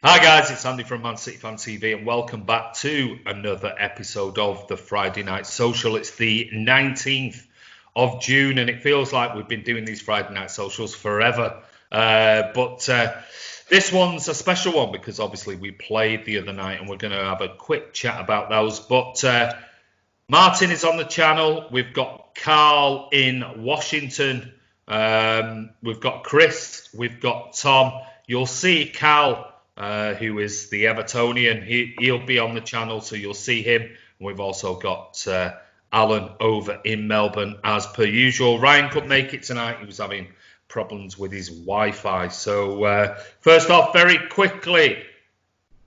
Hi guys, it's Andy from Man City Fan TV and welcome back to another episode of the Friday Night Social. It's the 19th of June and it feels like we've been doing these Friday Night Socials forever. But this one's a special one because obviously we played the other night and we're going to have a quick chat about those. But Martin is on the channel. We've got Carl in Washington. We've got Chris. We've got Tom. You'll see Carl, who is the Evertonian. He'll be on the channel, so you'll see him. We've also got Alan over in Melbourne, as per usual. Ryan couldn't make it tonight. He was having problems with his Wi-Fi. So first off, very quickly,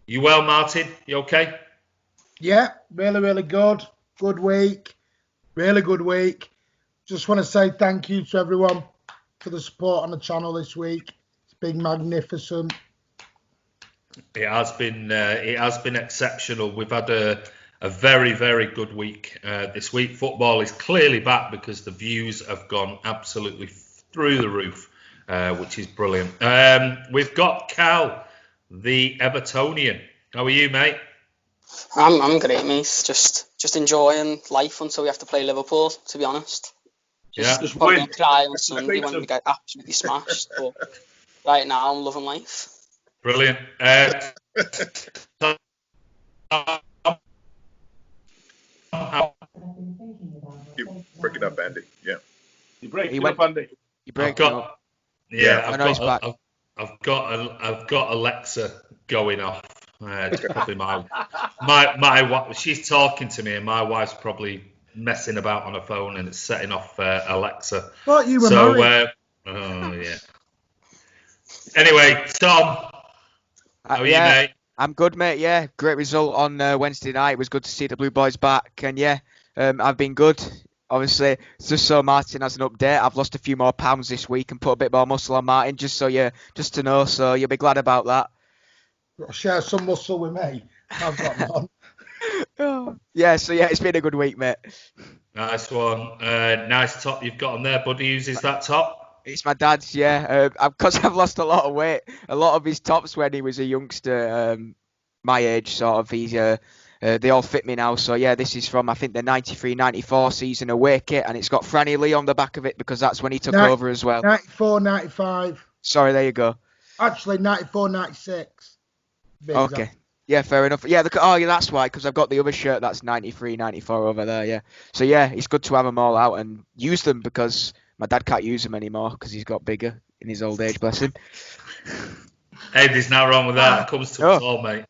you well, Martin? You okay? Yeah, really good. Good week. Really good week. Just want to say thank you to everyone for the support on the channel this week. It's been magnificent. It has been exceptional. We've had a very good week this week. Football is clearly back because the views have gone absolutely through the roof, which is brilliant. We've got Cal, the Evertonian. How are you, mate? I'm great, mate. Just enjoying life until we have to play Liverpool, to be honest. Just probably cry on Sunday when we get absolutely smashed. But right now, I'm loving life. Brilliant. You break it up, Andy. Yeah. You break it up, Andy. You break it up. Yeah, I've got Alexa going off. It's probably my wife. She's talking to me, and my wife's probably messing about on her phone, and it's setting off Alexa. Thought you were married. Oh yeah. Anyway, Tom, how are you, mate? I'm good, mate. Yeah, great result on Wednesday night. It was good to see the Blue Boys back, and yeah, I've been good. Obviously, just so Martin has an update, I've lost a few more pounds this week and put a bit more muscle on Martin, just to know. So you'll be glad about that. Share some muscle with me. I've got none. Yeah, it's been a good week, mate. Nice one. Nice top you've got on there, buddy. Uses that top? It's my dad's, yeah. Because I've lost a lot of weight. A lot of his tops when he was a youngster, my age, sort of. They all fit me now. So yeah, this is from I think the 93-94 season away kit, and it's got Franny Lee on the back of it because that's when he took over as well. 94-95. Sorry, there you go. Actually, 94-96. Okay. Yeah, fair enough. Yeah, that's why, because I've got the other shirt that's 93-94 over there, yeah. So yeah, it's good to have them all out and use them because my dad can't use them anymore because he's got bigger in his old age, bless him. Hey, there's nothing wrong with that. It comes to us all, mate.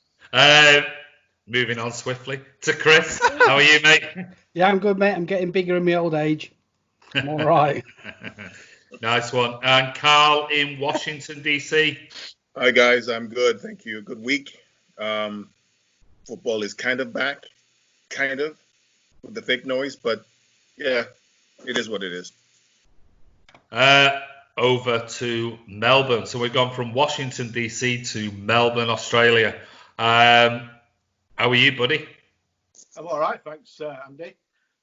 Moving on swiftly to Chris. How are you, mate? Yeah, I'm good, mate. I'm getting bigger in my old age. I'm all right. Nice one. And Carl in Washington, D.C. Hi, guys. I'm good. Thank you. Good week. Football is kind of back, with the fake noise, but yeah, it is what it is. Over to Melbourne. So we've gone from Washington, D.C. to Melbourne, Australia. How are you, buddy? I'm all right, thanks, Andy.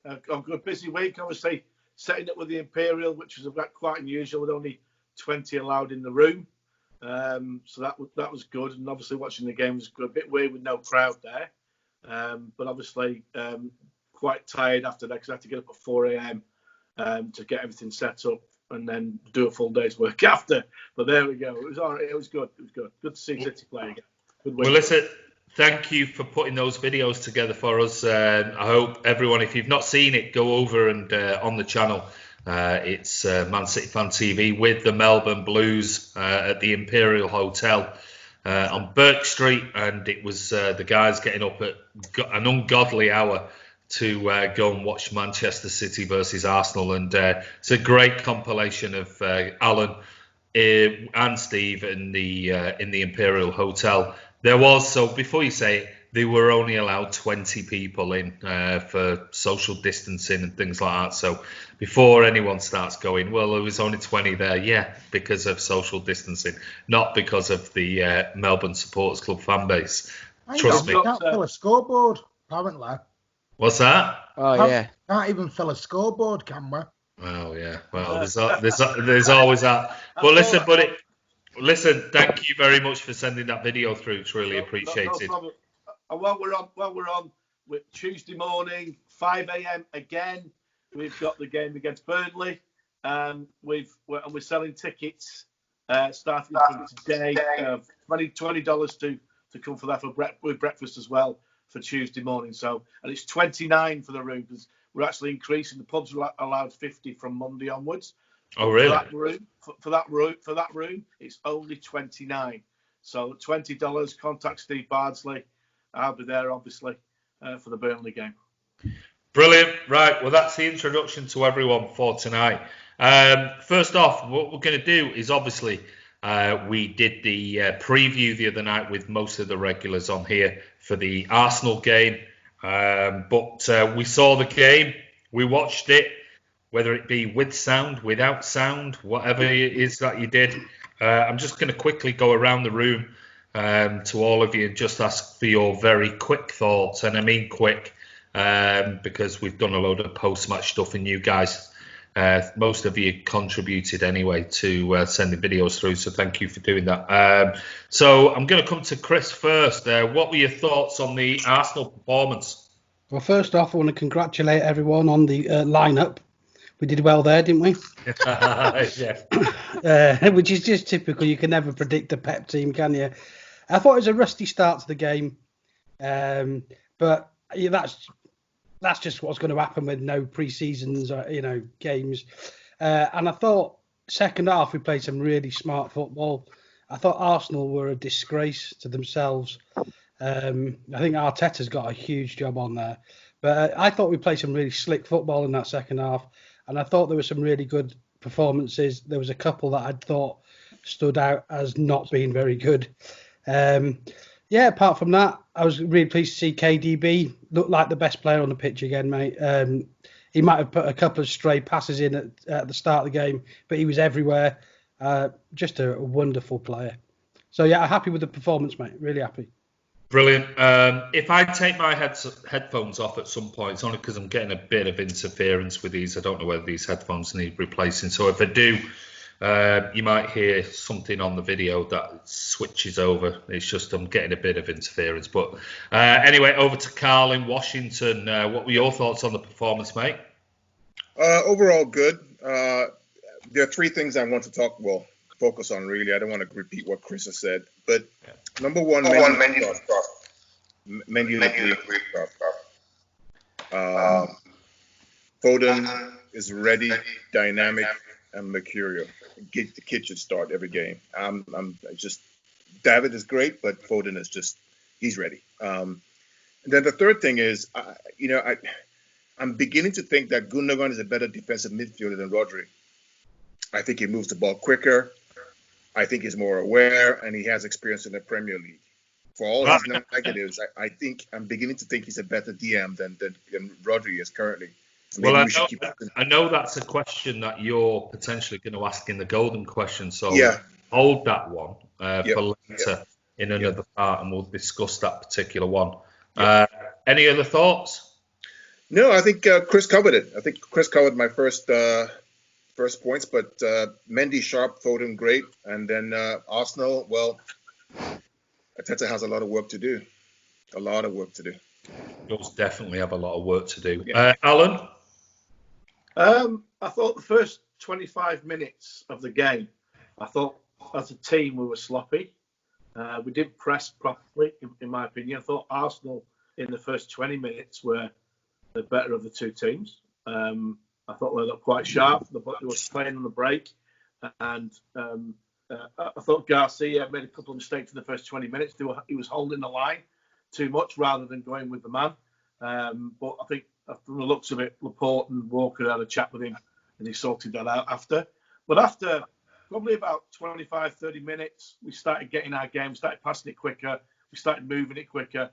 I've got a busy week, obviously, setting up with the Imperial, which was quite unusual with only 20 allowed in the room. So that was good, and obviously watching the game was good. A bit weird with no crowd there, but obviously quite tired after that because I had to get up at 4 a.m. To get everything set up and then do a full day's work after. But there we go. It was all right. It was good. Good to see City play again. Good week. Well, listen, thank you for putting those videos together for us. I hope everyone, if you've not seen it, go over and on the channel. It's Man City Fan TV with the Melbourne Blues at the Imperial Hotel on Burke Street, and it was the guys getting up at an ungodly hour to go and watch Manchester City versus Arsenal, and it's a great compilation of Alan and Steve in the Imperial Hotel. There was, so before you say it, they were only allowed 20 people in for social distancing and things like that. So before anyone starts going, well, there was only 20 there. Yeah, because of social distancing, not because of the Melbourne Supporters Club fan base. Trust me. Can't fill a scoreboard, apparently. What's that? Oh, yeah. Can't even fill a scoreboard, can we? Oh, yeah. Well, there's always that. But listen, buddy. Listen, thank you very much for sending that video through. It's really appreciated. No problem. And while we're on with Tuesday morning, 5 a.m. again, we've got the game against Burnley, and we're selling tickets starting from today, $20 to come for that with breakfast as well for Tuesday morning. So, and it's 29 for the room because we're actually increasing. The pubs are allowed 50 from Monday onwards. Oh, really? For that room, it's only 29. So $20. Contact Steve Bardsley. I'll be there, obviously, for the Burnley game. Brilliant. Right. Well, that's the introduction to everyone for tonight. First off, what we're going to do is obviously we did the preview the other night with most of the regulars on here for the Arsenal game. But we saw the game. We watched it, whether it be with sound, without sound, whatever it is that you did. I'm just going to quickly go around the room to all of you and just ask for your very quick thoughts. And I mean quick because we've done a load of post-match stuff and you guys, most of you contributed anyway to sending videos through. So thank you for doing that. So I'm going to come to Chris first. What were your thoughts on the Arsenal performance? Well, first off, I want to congratulate everyone on the lineup. We did well there, didn't we? Yeah. Which is just typical. You can never predict a Pep team, can you? I thought it was a rusty start to the game, but yeah, that's just what's going to happen with no pre-seasons, games. And I thought second half we played some really smart football. I thought Arsenal were a disgrace to themselves. I think Arteta's got a huge job on there, but I thought we played some really slick football in that second half. And I thought there were some really good performances. There was a couple that I thought stood out as not being very good. Apart from that, I was really pleased to see KDB look like the best player on the pitch again, mate. He might have put a couple of stray passes in at the start of the game, but he was everywhere. Just a wonderful player. So, yeah, happy with the performance, mate. Really happy. Brilliant. If I take my headphones off at some point, it's only because I'm getting a bit of interference with these. I don't know whether these headphones need replacing. So if I do, you might hear something on the video that switches over. It's just I'm getting a bit of interference. But anyway, over to Carl in Washington. What were your thoughts on the performance, mate? Overall, good. There are three things I want to focus on, really. I don't want to repeat what Chris has said. But number one, Mendy looked great. Foden is ready, dynamic, and mercurial. The kid should start every game. David is great, but Foden is he's ready. And then the third thing is, I'm beginning to think that Gundogan is a better defensive midfielder than Rodri. I think he moves the ball quicker. I think he's more aware, and he has experience in the Premier League. For all his negatives, I'm beginning to think he's a better DM than Rodri is currently. Well, I know that's a question that you're potentially going to ask in the golden question, so hold that one for later in another part, and we'll discuss that particular one. Any other thoughts? No, I think Chris covered it. I think Chris covered my first points, but Mendy sharp, Foden great, and then Arsenal, well, Arteta has a lot of work to do. Does definitely have a lot of work to do. Alan? I thought the first 25 minutes of the game, I thought as a team we were sloppy. We didn't press properly, in my opinion. I thought Arsenal in the first 20 minutes were the better of the two teams. I thought they looked quite sharp. They were playing on the break. And I thought Garcia made a couple of mistakes in the first 20 minutes. He was holding the line too much rather than going with the man. But I think from the looks of it, Laporte and Walker had a chat with him and he sorted that out after. But after probably about 25, 30 minutes, we started getting our game, started passing it quicker. We started moving it quicker.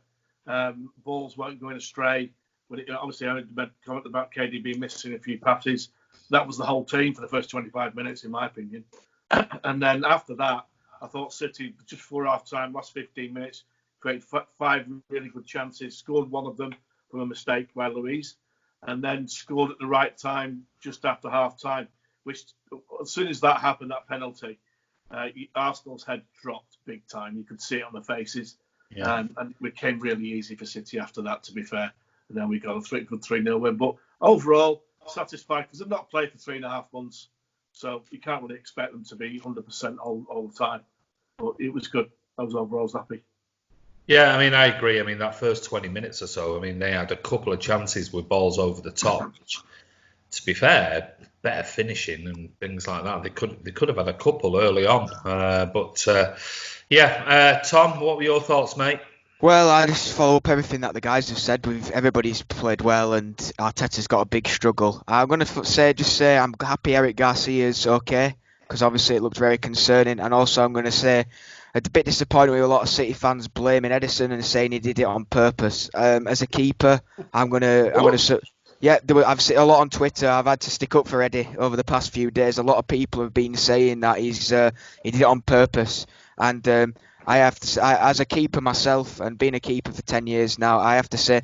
Balls weren't going astray. Obviously, I made a comment about KDB missing a few passes. That was the whole team for the first 25 minutes, in my opinion. And then after that, I thought City, just before half-time, last 15 minutes, created 5 really good chances, scored one of them from a mistake by Luiz, and then scored at the right time just after half-time, which as soon as that happened, that penalty, Arsenal's head dropped big time. You could see it on the faces. Yeah. And it became really easy for City after that, to be fair. And then we got a good 3-0 win. But overall, satisfied because they've not played for 3.5 months. So you can't really expect them to be 100% all the time. But it was good. I was overall happy. Yeah, I mean, I agree. I mean, that first 20 minutes or so, I mean, they had a couple of chances with balls over the top, which, to be fair, better finishing and things like that. They could have had a couple early on. Tom, what were your thoughts, mate? Well, I just follow up everything that the guys have said. Everybody's played well, and Arteta's got a big struggle. I'm going to say I'm happy Eric Garcia's okay, because obviously it looked very concerning. And also I'm going to say a bit disappointed with a lot of City fans blaming Edison and saying he did it on purpose. As a keeper, I've seen a lot on Twitter. I've had to stick up for Eddie over the past few days. A lot of people have been saying that he did it on purpose, and I have to, as a keeper myself, and being a keeper for 10 years now, I have to say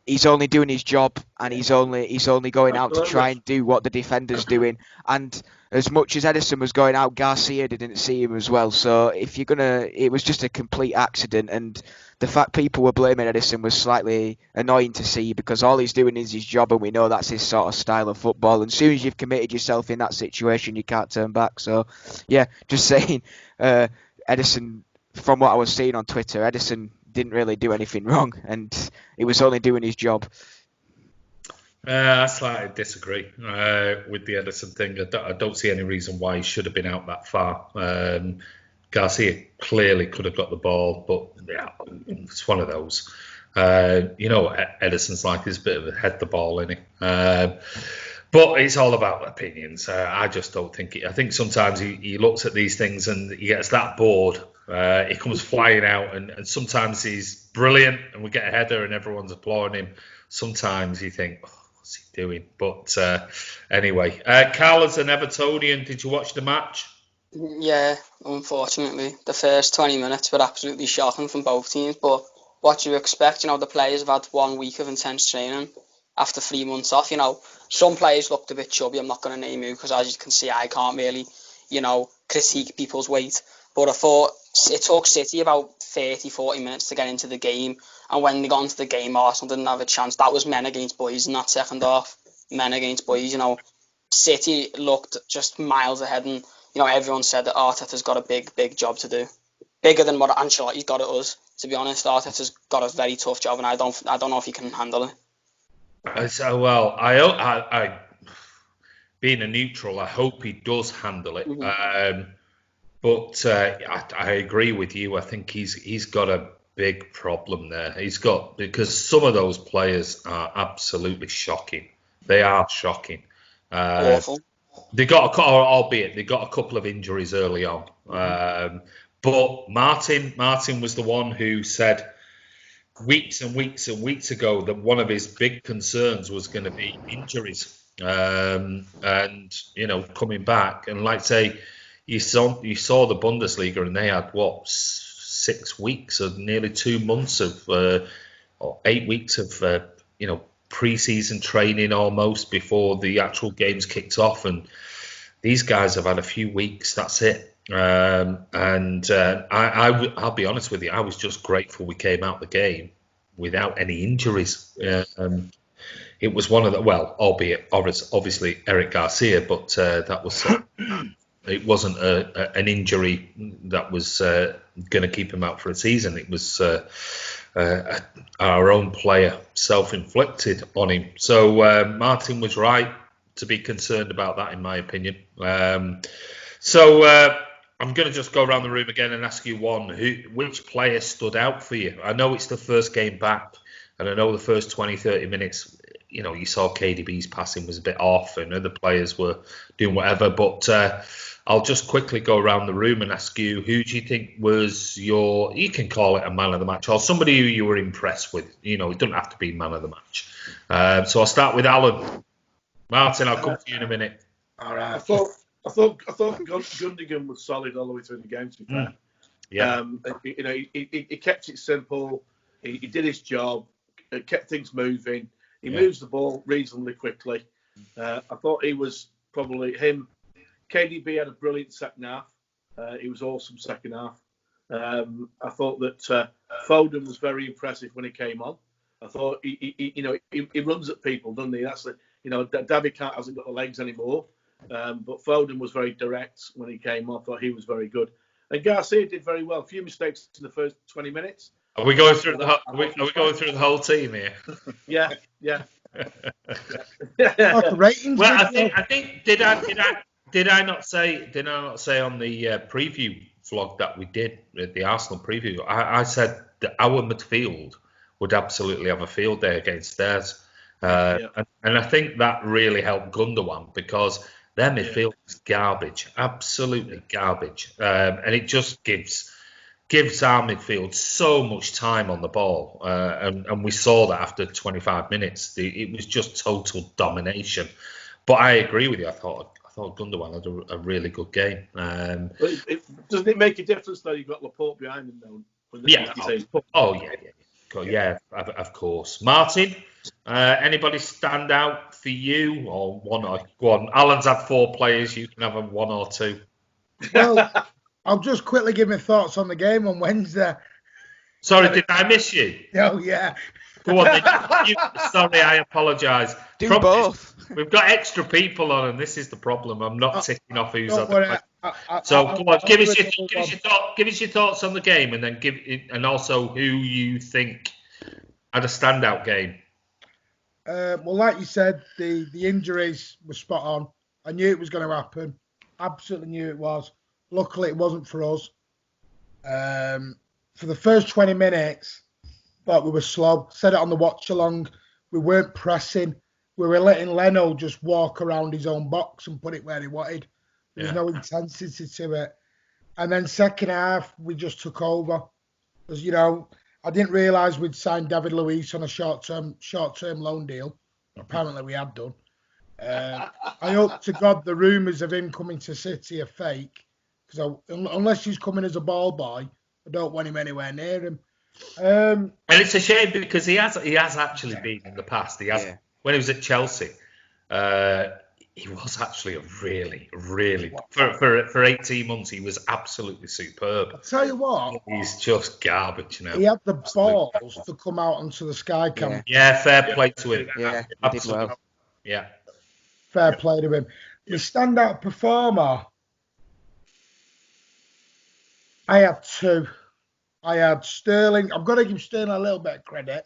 he's only doing his job, and he's only going out to try and do what the defender's doing. And as much as Edison was going out, Garcia didn't see him as well. So it was just a complete accident. And the fact people were blaming Edison was slightly annoying to see, because all he's doing is his job, and we know that's his sort of style of football. And as soon as you've committed yourself in that situation, you can't turn back. So, yeah, just saying, Edison, from what I was seeing on Twitter, Edison didn't really do anything wrong, and he was only doing his job. I slightly disagree with the Edison thing. I don't see any reason why he should have been out that far. Garcia clearly could have got the ball, but yeah, it's one of those. Edison's like this bit of a head the ball, isn't he? But it's all about opinions. I just don't think it. I think sometimes he looks at these things and he gets that bored. He comes flying out, and sometimes he's brilliant and we get a header and everyone's applauding him. Sometimes you think, what's he doing? But anyway, Carl, as an Evertonian, did you watch the match? Yeah, unfortunately. The first 20 minutes were absolutely shocking from both teams. But what do you expect? The players have had 1 week of intense training after 3 months off. Some players looked a bit chubby. I'm not going to name who, because as you can see, I can't really, critique people's weight. But I thought it took City about 30-40 minutes to get into the game. And when they got into the game, Arsenal didn't have a chance. That was men against boys in that second half. Men against boys, City looked just miles ahead. And, everyone said that Arteta's got a big job to do. Bigger than what Ancelotti's got at us. To be honest, Arteta's got a very tough job, and I don't know if he can handle it. I being a neutral, I hope he does handle it. Mm-hmm. But I agree with you. I think he's got a big problem there. Because some of those players are absolutely shocking. They are shocking. Awful. They got a couple of injuries early on. But Martin was the one who said weeks and weeks and weeks ago that one of his big concerns was going to be injuries. And coming back, and like say, you saw the Bundesliga, and they had 6 weeks of nearly 2 months of or 8 weeks of pre-season training almost before the actual games kicked off, and these guys have had a few weeks. That's it. I'll be honest with you, I was just grateful we came out the game without any injuries. It was one of the, albeit obviously Eric Garcia, but that was it wasn't an injury that was going to keep him out for a season. It was our own player self-inflicted on him. So Martin was right to be concerned about that, in my opinion. So I'm going to just go around the room again and ask you which player stood out for you? I know it's the first game back, and I know the first 20, 30 minutes, you saw KDB's passing was a bit off and other players were doing whatever, but I'll just quickly go around the room and ask you, who do you think was you can call it a man of the match, or somebody who you were impressed with? It doesn't have to be man of the match. So I'll start with Alan. Martin, I'll come to you in a minute. All right. I thought Gundogan was solid all the way through the game, to be fair. Yeah. He kept it simple. He did his job. Kept things moving. He moves the ball reasonably quickly. I thought he was probably him. KDB had a brilliant second half. He was awesome second half. I thought that Foden was very impressive when he came on. I thought he runs at people, doesn't he? That's David hasn't got the legs anymore, but Foden was very direct when he came on. I thought he was very good, and Garcia did very well. A few mistakes in the first 20 minutes. Are we going through the whole team here? Yeah. Ratings. Well, I think did I not say on the preview vlog that we did, the Arsenal preview, I said that our midfield would absolutely have a field day against theirs. And I think that really helped Gundogan because their midfield is garbage, absolutely garbage. And it just gives our midfield so much time on the ball. And we saw that after 25 minutes. It was just total domination. But I agree with you. I thought Gundogan had a really good game. Doesn't it make a difference though? You've got Laporte behind him though. Yeah. Of course. Martin, anybody stand out for you or one? Or go on. Alan's had 4 players. You can have a 1 or 2. Well, I'll just quickly give my thoughts on the game on Wednesday. Sorry, did I miss you? Oh yeah. Go on. Sorry, I apologise. Do both. We've got extra people on, and this is the problem. I'm not ticking off who's on. So come on, give us your thoughts on the game, and then and also who you think had a standout game. Well, like you said, the injuries were spot on. I knew it was going to happen. Absolutely knew it was. Luckily, it wasn't for us. For the first 20 minutes, thought we were slow. Said it on the watch along. We weren't pressing. We were letting Leno just walk around his own box and put it where he wanted. There was no intensity to it. And then second half, we just took over. Because, I didn't realise we'd signed David Luiz on a short-term loan deal. Apparently, we had done. I hope to God the rumours of him coming to City are fake. Because unless he's coming as a ball boy, I don't want him anywhere near him. And it's a shame because he has actually been in the past. He has when he was at Chelsea. He was actually a really for 18 months. He was absolutely superb. I'll tell you what, he's just garbage now. He had the balls to come out onto the Sky Cam. Yeah, fair play to him. Yeah, absolutely. Well. Yeah, fair play to him. The standout performer. I had 2. I had Sterling. I've got to give Sterling a little bit of credit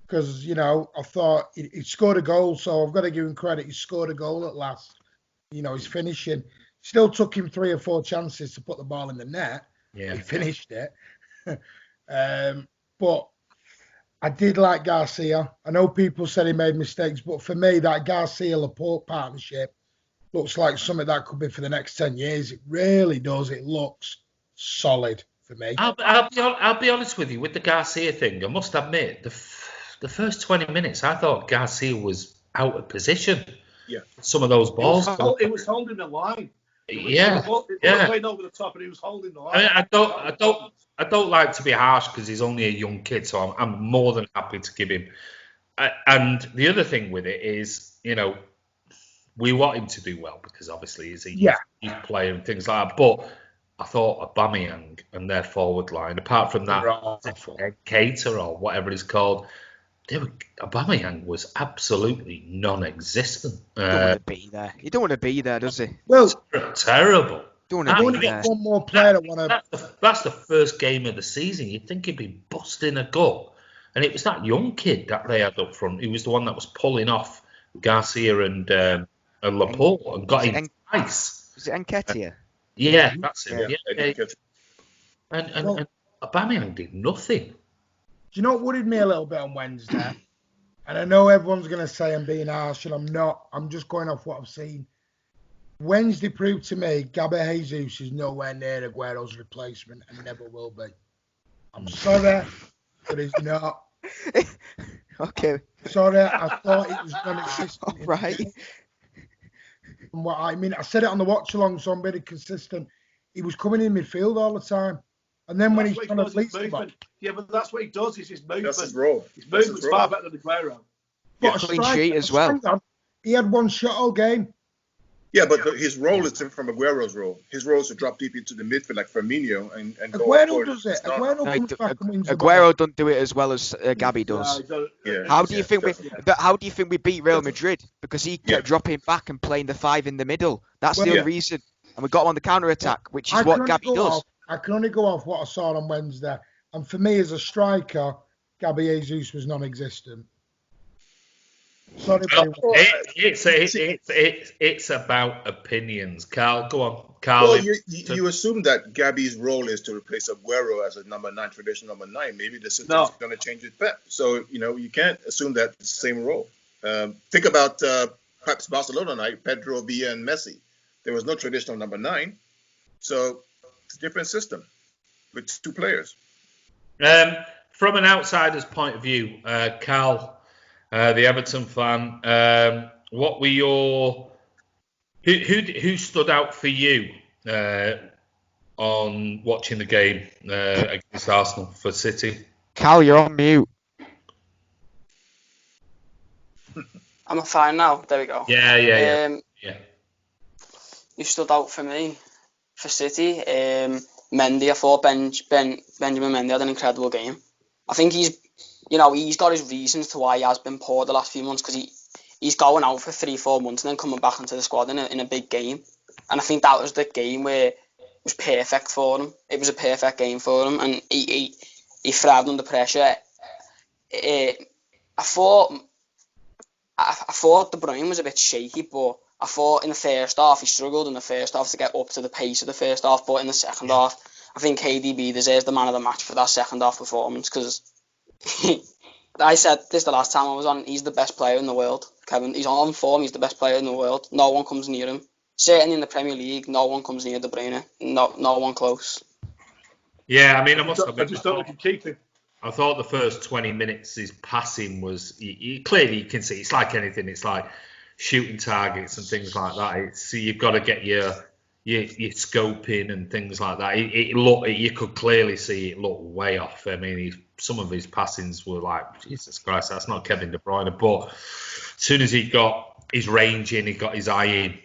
because, I thought he scored a goal, so I've got to give him credit. He scored a goal at last. He's finishing. Still took him 3 or 4 chances to put the ball in the net. Yeah. He finished it. But I did like Garcia. I know people said he made mistakes, but for me, that Garcia-Laporte partnership looks like something that could be for the next 10 years. It really does. It looks solid for me. I'll be honest with you with the Garcia thing. I must admit, the first 20 minutes, I thought Garcia was out of position. Yeah, some of those balls. It was holding the line. It was playing over the top, and he was holding the line. I mean, I don't like to be harsh because he's only a young kid, so I'm more than happy to give him. And the other thing with it is, we want him to do well because obviously he's a youth player and things like that. But I thought Aubameyang and their forward line, apart from that Cater or whatever it's called, Aubameyang was absolutely non-existent. He don't want to be there. He don't want to be there, does he? Well, terrible. Don't I want want to to be get there. one more player that want to. That's the first game of the season. You'd think he'd be busting a gut. And it was that young kid that they had up front. He was the one that was pulling off Garcia and Laporte and got him twice. Was it Nketiah? Yeah, that's it. Yeah. And Aubameyang did nothing. Do you know what worried me a little bit on Wednesday? And I know everyone's going to say I'm being harsh, and I'm not. I'm just going off what I've seen. Wednesday proved to me Gabriel Jesus is nowhere near Aguero's replacement and never will be. I'm sorry, but he's not. Okay. Sorry, I thought it was non-existent. All right. And what I mean, I said it on the watch along, so I'm very consistent. He was coming in midfield all the time. And then when he's trying to fleet somebody. Yeah, but that's what he does. Is his movement. That's his role. His movement's far better than Aguero. But Clean sheet as well. He had one shot all game. Yeah, but his role is different from Aguero's role. His role is to drop deep into the midfield like Firmino and go Aguero does it. Aguero comes back and wins the ball. Aguero don't do it as well as Gabby does. Yeah, How do you think definitely. we beat Real Madrid? Because he kept dropping back and playing the 5 in the middle. That's the only reason. And we got him on the counter attack, which is what Gabby does. I can only go off what I saw on Wednesday, and for me as a striker, Gabby Jesus was non-existent. Sorry, it's about opinions. Carl, go on. Carl. Well, you assume that Gabby's role is to replace Aguero as a number 9, traditional number 9. Maybe the system's going to change with Pep. So, you can't assume that it's the same role. Think about perhaps Barcelona night, Pedro, Villa, and Messi. There was no traditional number 9. So it's a different system with 2 players. From an outsider's point of view, Carl, the Everton fan, what were your who stood out for you on watching the game against Arsenal for City? Cal, you're on mute. I'm fine now. There we go. Yeah. Who stood out for me for City? Mendy. I thought Benjamin Mendy had an incredible game. I think he's got his reasons to why he has been poor the last few months, because he's going out for 3-4 months and then coming back into the squad in a big game. And I think that was the game where it was perfect for him. It was a perfect game for him, and he thrived under pressure. I thought De Bruyne was a bit shaky, but I thought in the first half he struggled in the first half to get up to the pace of the first half. But in the second half, I think KDB deserves the man of the match for that second half performance, because I said this the last time I was on, he's the best player in the world. Kevin, he's on form, he's the best player in the world. No one comes near him. Certainly in the Premier League, no one comes near De Bruyne. No one close. Yeah, I mean, I must admit, I just thought we could keep him. I thought the first 20 minutes, his passing was clearly, you can see it's like anything. It's like shooting targets and things like that. You've got to get your scoping and things like that. You could clearly see it looked way off. I mean, some of his passings were like, Jesus Christ, that's not Kevin De Bruyne. But as soon as he got his range in, he got his eye in,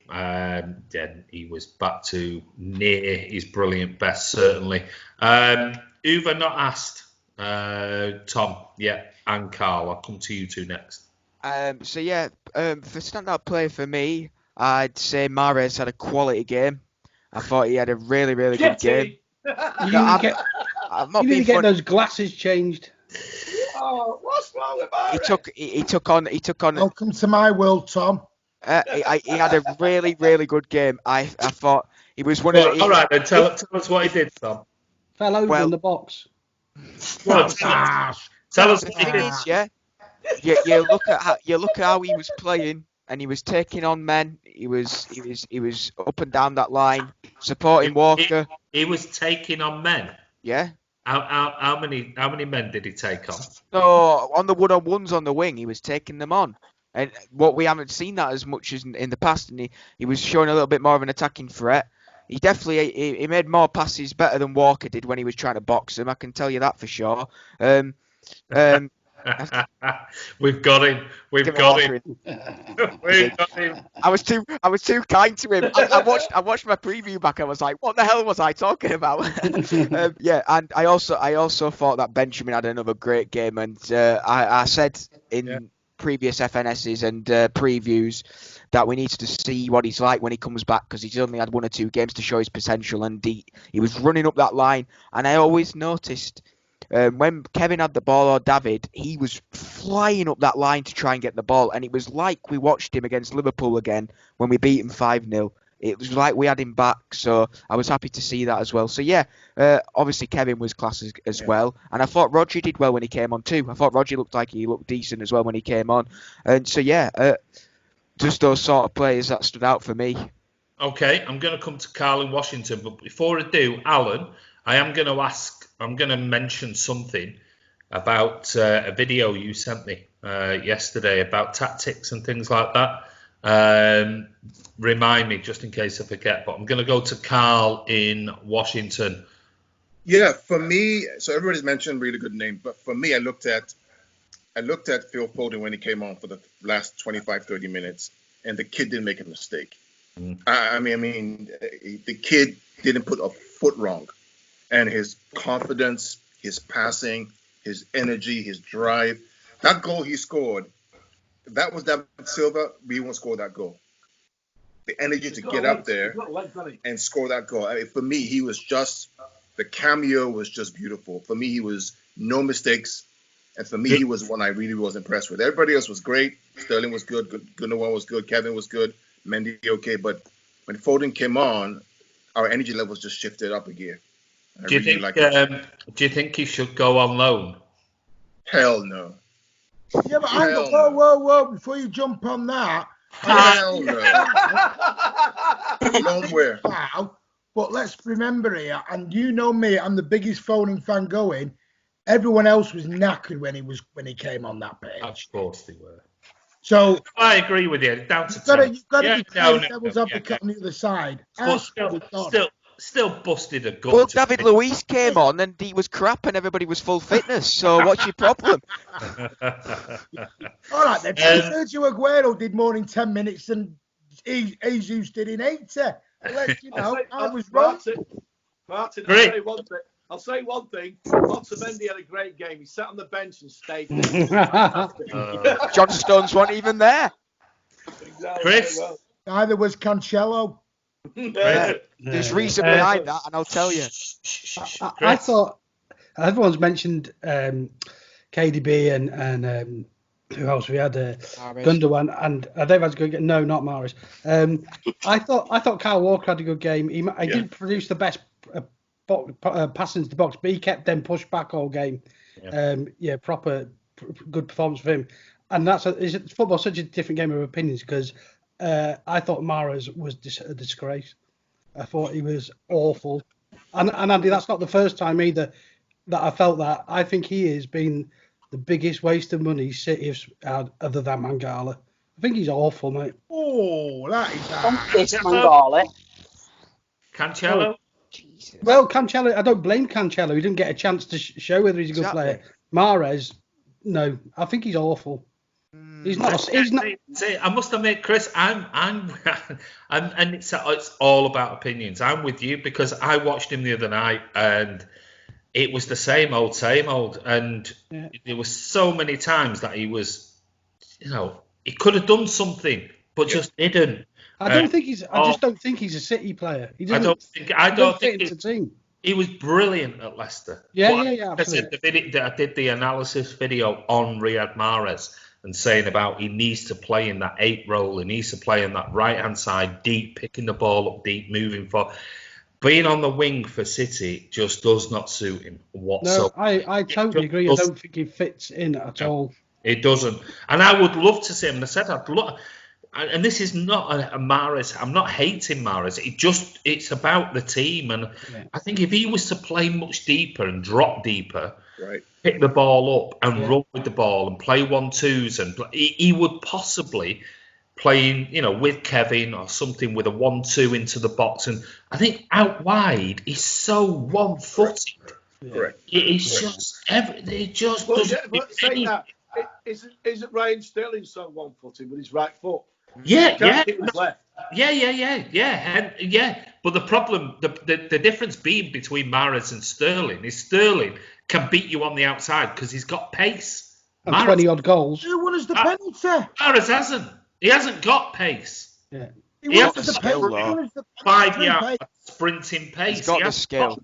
then he was back to near his brilliant best, certainly. Uwe not asked. Tom, and Carl, I'll come to you two next. For standout player for me, I'd say Mahrez had a quality game. I thought he had a really, really good game. You need to get those glasses changed. Oh, what's wrong with Mahrez? He took on. Welcome to my world, Tom. He had a really, really good game. I thought he was one of the. All right, then tell us what he did, Tom. Fell over in the box. Well, tell us what he did. You look at how he was playing, and he was taking on men. He was up and down that line, supporting Walker. He was taking on men. Yeah. How many men did he take on? No, on the one-on-ones on the wing, he was taking them on. And what we haven't seen that as much as in the past, and he was showing a little bit more of an attacking threat. He definitely he made more passes better than Walker did when he was trying to box him. I can tell you that for sure. We've got him. We've got him. I was too kind to him. I watched my preview back. I was like, what the hell was I talking about? And I also thought that Benjamin had another great game. And I said in previous FNSs and previews that we need to see what he's like when he comes back, because he's only had 1 or 2 games to show his potential, and he was running up that line. And I always noticed when Kevin had the ball or David, he was flying up that line to try and get the ball, and it was like we watched him against Liverpool again when we beat him 5-0. It was like we had him back, so I was happy to see that as well. So obviously Kevin was class as well, and I thought Rodri did well when he came on too. I thought Rodri looked like he looked decent as well when he came on, and so just those sort of players that stood out for me. Okay, I'm going to come to Carl in Washington, but before I do, Alan, I'm going to mention something about a video you sent me yesterday about tactics and things like that. Remind me just in case I forget, but I'm going to go to Carl in Washington. Yeah, for me, so everybody's mentioned really good names, but for me, I looked at Phil Foden when he came on for the last 25, 30 minutes, and the kid didn't make a mistake. I mean, the kid didn't put a foot wrong, and his confidence, his passing, his energy, his drive, that goal he scored, if that was David Silva, we won't score that goal. The energy to get up there and score that goal. I mean, for me, he was just, the cameo was just beautiful. For me, he was no mistakes. And for me, he was one I really was impressed with. Everybody else was great. Sterling was good. Gundogan was good. Kevin was good. Mendy okay. But when Foden came on, our energy levels just shifted up a gear. Do you think he should go on loan? Hell no. Yeah, but whoa. Before you jump on that. Hell no. Long where? But let's remember here, and you know me, I'm the biggest Foden fan going. Everyone else was knackered when he came on that pitch. Of course they were. So I agree with you. Down to you've got to be devil's advocate on the other side. Still busted a gut. Well, David Luiz came on and he was crap and everybody was full fitness. So what's your problem? All right then. Sergio Aguero did more in 10 minutes than Jesus did in 80. I was wrong. Martin, I'll say one thing. Otamendi had a great game. He sat on the bench and stayed there. John Stones weren't even there. Exactly. Chris? Neither was Cancelo. There's reason behind that, and I'll tell you. I thought everyone's mentioned KDB and who else we had? Gundogan and they've had a good game. No, not Mahrez. I thought Kyle Walker had a good game. He didn't produce the best pass into the box, but he kept them pushed back all game. Proper good performance for him. And football's such a different game of opinions because I thought Mahrez was a disgrace. I thought he was awful. And Andy, that's not the first time either that I felt that. I think he has been the biggest waste of money City have had other than Mangala. I think he's awful, mate. Oh, that is Mangala. Cancelo? Jesus. Well, Cancelo, I don't blame Cancelo. He didn't get a chance to show whether he's a good player. Mahrez, no, I think he's awful. He's not. See, I must admit, Chris, I'm and it's all about opinions. I'm with you because I watched him the other night and it was the same old, and there were so many times that he was, he could have done something, but just didn't. I just don't think he's a City player. I don't think it's a team. He was brilliant at Leicester. Yeah, I absolutely. did the analysis video on Riyad Mahrez and saying about he needs to play in that 8 role. He needs to play in that right-hand side, deep, picking the ball up deep, moving forward. Being on the wing for City just does not suit him whatsoever. No, I totally agree. I don't think he fits in at all. It doesn't. And I would love to see him. And I said I'd love. And this is not a Mahrez. I'm not hating Mahrez. It's about the team. And I think if he was to play much deeper and drop deeper, pick the ball up and run with the ball and play 1-2s, and he would possibly playing, with Kevin or something with a 1-2 into the box. And I think out wide, he's so one-footed. Correct. It's just it just doesn't. But saying that, isn't Raheem Sterling so one-footed with his right foot? Yeah. Left. Yeah. But the problem, the difference being between Mahrez and Sterling is Sterling can beat you on the outside because he's got pace. And 20-odd goals. Who won us the penalty? Mahrez hasn't. He hasn't got pace. Yeah. He has the skill, 5-yard sprinting pace. He's got the skill.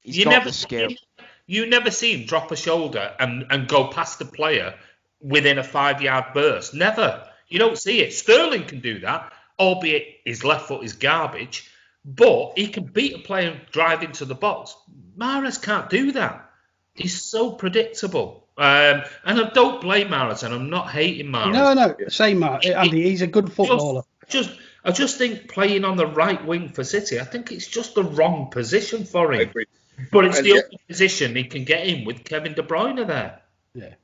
You never see him drop a shoulder and go past the player within a 5-yard burst. Never. You don't see it. Sterling can do that, albeit his left foot is garbage, but he can beat a player and drive into the box. Mahrez can't do that. He's so predictable. And I don't blame Mahrez, and I'm not hating Mahrez. No, same, Andy. He's a good footballer. I just think playing on the right wing for City, I think it's just the wrong position for him. I agree. But it's the only position he can get in with Kevin De Bruyne there. Yeah.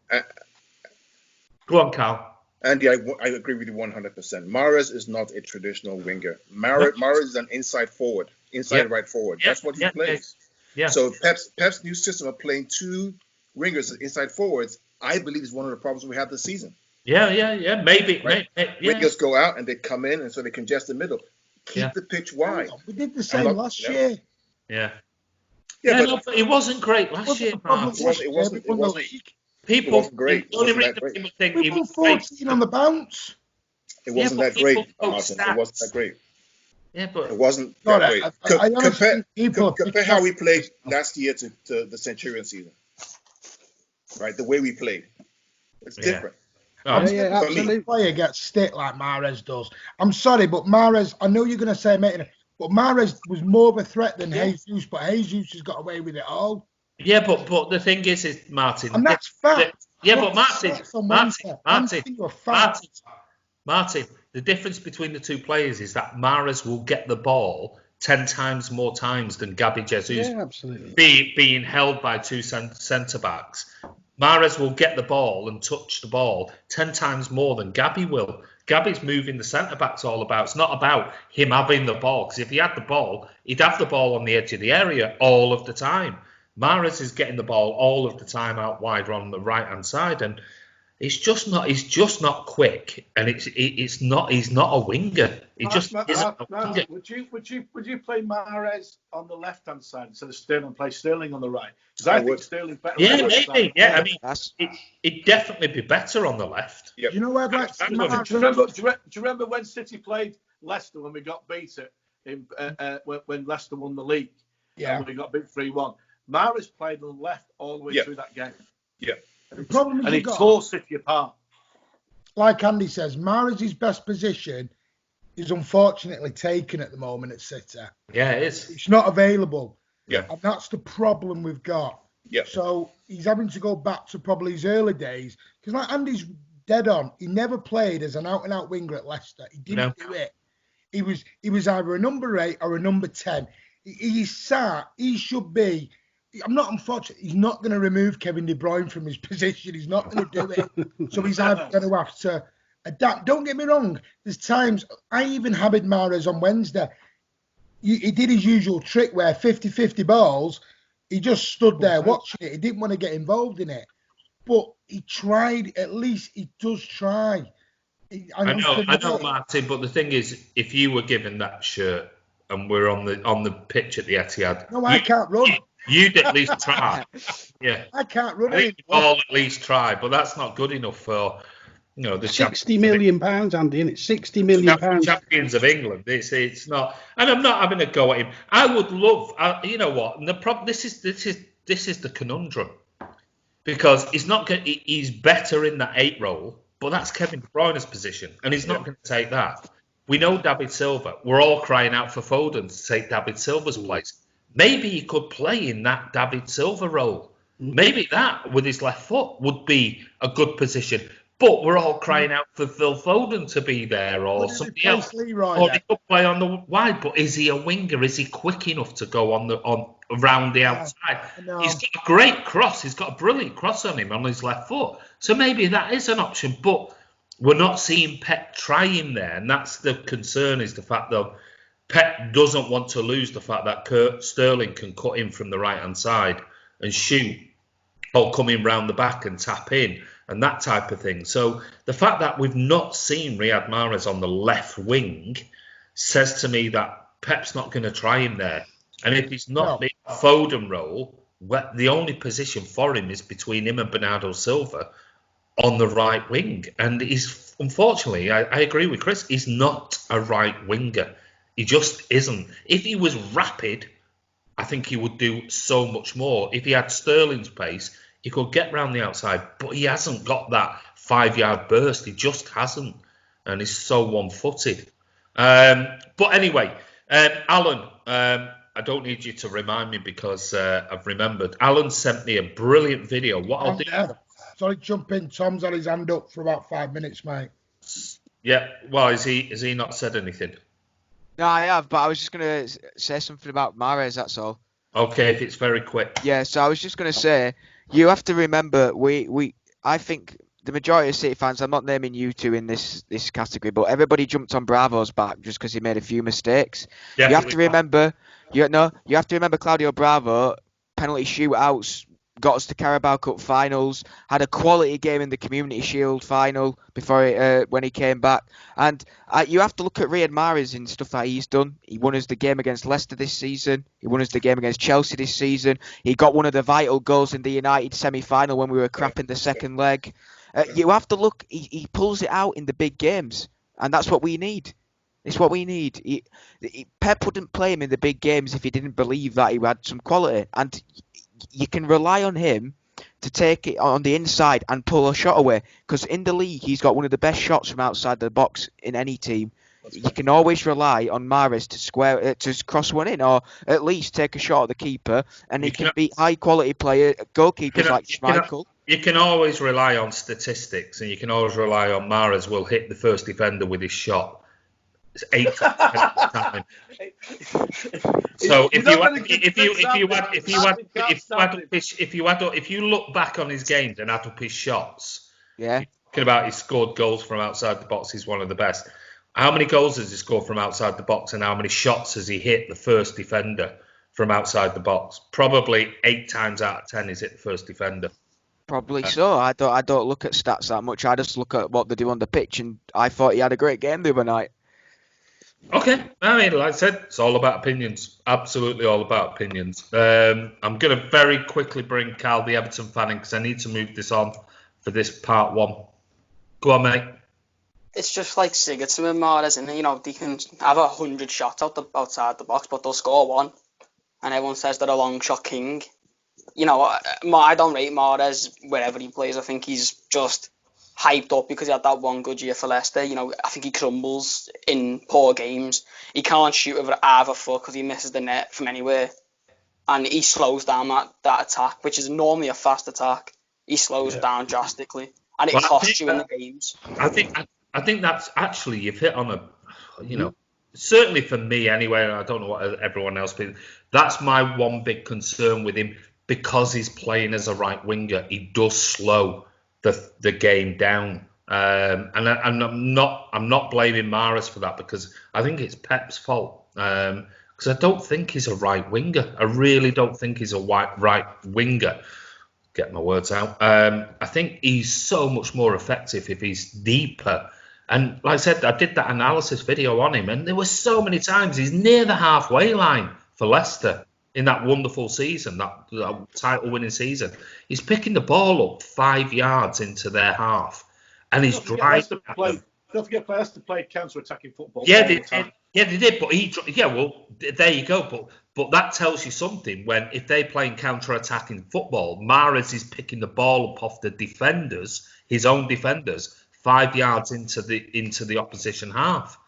Go on, Carl. Andy, I agree with you 100%. Mahrez is not a traditional winger. Mahrez is an inside forward, right forward. That's what he plays. Yeah. So Pep's new system of playing 2 wingers as inside forwards, I believe, is one of the problems we have this season. Yeah. Maybe. Right? Yeah. Wingers go out and they come in, and so they congest the middle. Keep the pitch wide. We did the same last year. Yeah. Yeah, No, but it wasn't great last year, Mark. It wasn't People, it wasn't great. the only reason people think we won 14 on the bounce. It wasn't that great, Martin. It wasn't that great. Yeah, but it wasn't that great. Compare how we played last year to the Centurion season. Right, the way we played, it's different. Absolutely. Player gets stick like Mahrez does. I'm sorry, but Mahrez. I know you're going to say, mate, but Mahrez was more of a threat than Jesus. But Jesus has got away with it all. Yeah, but the thing is Martin. And that's fact. But Martin. The difference between the two players is that Mahrez will get the ball 10 times more times than Gabby Jesus. Yeah, absolutely. Being held by two centre backs. Mahrez will get the ball and touch the ball 10 times more than Gabby will. Gabby's moving the centre-backs all about. It's not about him having the ball, because if he had the ball, he'd have the ball on the edge of the area all of the time. Mahrez is getting the ball all of the time out wide on the right-hand side, and he's just not quick, and he's not a winger. He just isn't a winger. Would you play Mahrez on the left-hand side instead of Sterling? Play Sterling on the right, because I think Sterling's better. Yeah, maybe. Yeah, I mean, it'd definitely be better on the left. Yep. Do you know where I'd like to see Mahrez? Do you remember when City played Leicester when we got beat when Leicester won the league? Yeah, and we got beat 3-1. Mahrez played on the left all the way through that game. Yeah. The problem is, and he tore City apart. Like Andy says, Mahrez's best position is unfortunately taken at the moment at City. Yeah, it is. It's not available. Yeah. And that's the problem we've got. Yeah. So he's having to go back to probably his early days. Because like Andy's dead on, he never played as an out-and-out winger at Leicester. He didn't do it. He was either a number 8 or a number 10. He should be... I'm not unfortunate. He's not going to remove Kevin De Bruyne from his position. He's not going to do it. So he's either going to have to adapt. Don't get me wrong. There's times I even habit Mahrez on Wednesday. He did his usual trick where 50-50 balls. He just stood there watching it. He didn't want to get involved in it, but he tried. At least he does try. I know, Martin. But the thing is, if you were given that shirt and we're on the pitch at the Etihad, no, I can't run. You'd at least try. Yeah. I can't run. I think we'll all at least try, but that's not good enough for, the £60 million, Andy, isn't it? £60 million. Champions of England. It's not, and I'm not having a go at him. I would love, you know what? And the problem, this is the conundrum, because he's better in that 8 role, but that's Kevin De Bruyne's position, and he's not going to take that. We know David Silva. We're all crying out for Foden to take David Silva's place. Maybe he could play in that David Silva role. Maybe that, with his left foot, would be a good position. But we're all crying out for Phil Foden to be there, or somebody else. Or he could play on the wide. But is he a winger? Is he quick enough to go around the outside? He's got a great cross. He's got a brilliant cross on him on his left foot. So maybe that is an option. But we're not seeing Pep try him there, and that's the concern. Is the fact that Pep doesn't want to lose the fact that Sterling can cut in from the right-hand side and shoot, or come in round the back and tap in, and that type of thing. So the fact that we've not seen Riyad Mahrez on the left wing says to me that Pep's not going to try him there. And if he's not in a Foden role, the only position for him is between him and Bernardo Silva on the right wing. And he's, unfortunately, I agree with Chris, he's not a right winger. He just isn't. If he was rapid, I think he would do so much more. If he had Sterling's pace, he could get round the outside, but he hasn't got that 5-yard burst. He just hasn't, and he's so one-footed. But anyway, Alan, I don't need you to remind me because I've remembered. Alan sent me a brilliant video. What I'll do... Sorry, jump in. Tom's had his hand up for about 5 minutes, mate. Yeah, well, has he not said anything? No, I have, but I was just going to say something about Mahrez, that's all. Okay, if it's very quick. Yeah, so I was just going to say, you have to remember, I think the majority of City fans, I'm not naming you two in this category, but everybody jumped on Bravo's back just because he made a few mistakes. You have to remember Claudio Bravo, penalty shootouts, got us to Carabao Cup finals, had a quality game in the Community Shield final before when he came back. And you have to look at Riyad Mahrez and stuff that he's done. He won us the game against Leicester this season. He won us the game against Chelsea this season. He got one of the vital goals in the United semi-final when we were crap in the second leg. You have to look, he pulls it out in the big games, and that's what we need. It's what we need. Pep wouldn't play him in the big games if he didn't believe that he had some quality. And you can rely on him to take it on the inside and pull a shot away. Because in the league, he's got one of the best shots from outside the box in any team. You can always rely on Mahrez to cross one in, or at least take a shot at the keeper. And he can beat high-quality goalkeepers like Schmeichel. You can always rely on statistics, and you can always rely on Mahrez will hit the first defender with his shot. It's 8 times. So if you look back on his games and add up his shots, talking about he scored goals from outside the box, he's one of the best. How many goals has he scored from outside the box, and how many shots has he hit the first defender from outside the box? Probably 8 times out of 10 he's hit the first defender. Probably so. I don't look at stats that much. I just look at what they do on the pitch, and I thought he had a great game the other night. Okay, I mean, like I said, it's all about opinions. Absolutely all about opinions. I'm going to very quickly bring Carl, the Everton fan, in because I need to move this on for this part 1. Go on, mate. It's just like Sigurdsson and Mahrez, and they can have 100 shots outside the box, but they'll score 1, and everyone says they're a long shot king. I don't rate Mahrez wherever he plays. I think he's just hyped up because he had that one good year for Leicester. I think he crumbles in poor games. He can't shoot with either foot because he misses the net from anywhere. And he slows down that attack, which is normally a fast attack. He slows down drastically. And it costs you in the games. I think that's actually, you've hit on certainly for me anyway, and I don't know what everyone else thinks, that's my one big concern with him, because he's playing as a right winger. He does slow the game down, and I'm not blaming Mahrez for that, because I think it's Pep's fault, because I don't think he's a right winger. I really don't think he's a right winger. Get my words out. I think he's so much more effective if he's deeper. And like I said, I did that analysis video on him, and there were so many times he's near the halfway line for Leicester in that wonderful season, that title-winning season. He's picking the ball up 5 yards into their half, and he's driving. Don't forget, Leicester played counter-attacking football. Yeah, they did. But there you go. But that tells you something. When if they're playing counter-attacking football, Mahrez is picking the ball up off the defenders, his own defenders, 5 yards into the opposition half.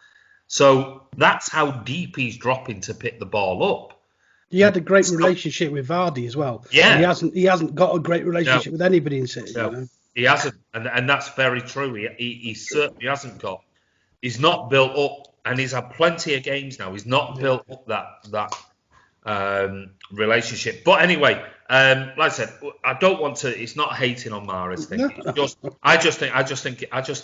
So that's how deep he's dropping to pick the ball up. He had a great relationship with Vardy as well. Yeah, he hasn't got a great relationship with anybody in City. No. He hasn't, and that's very true. He certainly hasn't got. He's not built up, and he's had plenty of games now. He's not built up that relationship. But anyway, like I said, I don't want to. It's not hating on Mahrez thing. No. I just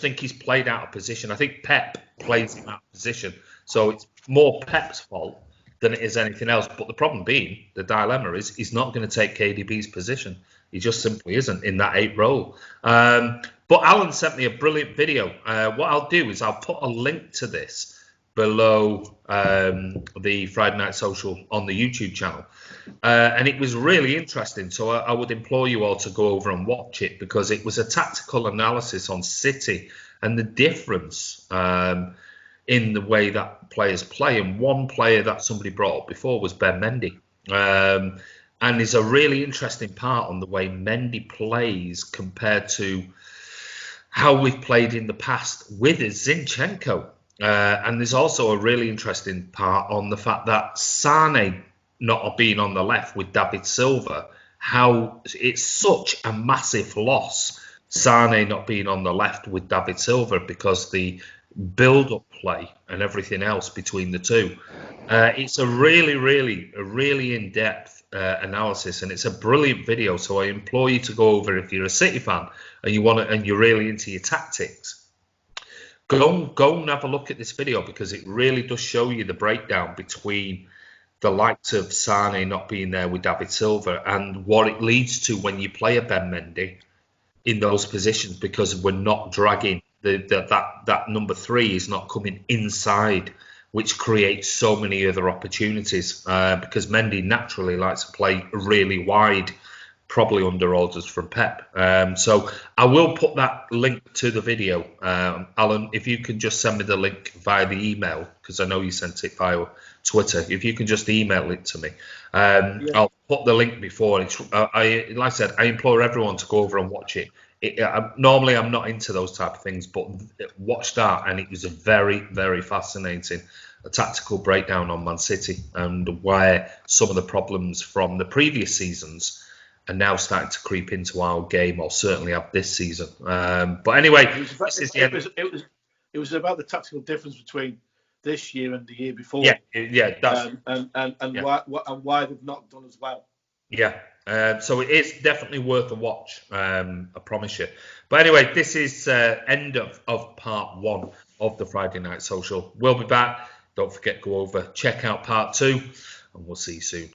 think he's played out of position. I think Pep plays him out of position, so it's more Pep's fault than it is anything else. But the problem being, the dilemma is, he's not going to take KDB's position. He just simply isn't in that 8 role. But Alan sent me a brilliant video. What I'll do is I'll put a link to this below the Friday Night Social on the YouTube channel. And it was really interesting. So I would implore you all to go over and watch it, because it was a tactical analysis on City and the difference in the way that players play. And one player that somebody brought up before was Ben Mendy. And there's a really interesting part on the way Mendy plays compared to how we've played in the past with Zinchenko. And there's also a really interesting part on the fact that Sane not being on the left with David Silva, how it's such a massive loss, Sane not being on the left with David Silva, because the build-up play and everything else between the two. It's a really in-depth analysis, and it's a brilliant video. So I implore you to go over, if you're a City fan and you're really into your tactics, go and have a look at this video, because it really does show you the breakdown between the likes of Sane not being there with David Silva, and what it leads to when you play a Ben Mendy in those positions, because we're not dragging that number 3 is not coming inside, which creates so many other opportunities, because Mendy naturally likes to play really wide, probably under orders from Pep. So I will put that link to the video. Alan, if you can just send me the link via the email, because I know you sent it via Twitter. If you can just email it to me, I'll put the link before. Like I said, I implore everyone to go over and watch it. Normally, I'm not into those type of things, but watch that, and it was a very, very fascinating tactical breakdown on Man City and where some of the problems from the previous seasons are now starting to creep into our game, or certainly have this season. But anyway, it was about the tactical difference between this year and the year before. Yeah, that's why they've not done as well. Yeah. So it is definitely worth a watch, I promise you. But anyway, this is end of part 1 of the Friday Night Social. We'll be back. Don't forget, go over, check out part 2, and we'll see you soon.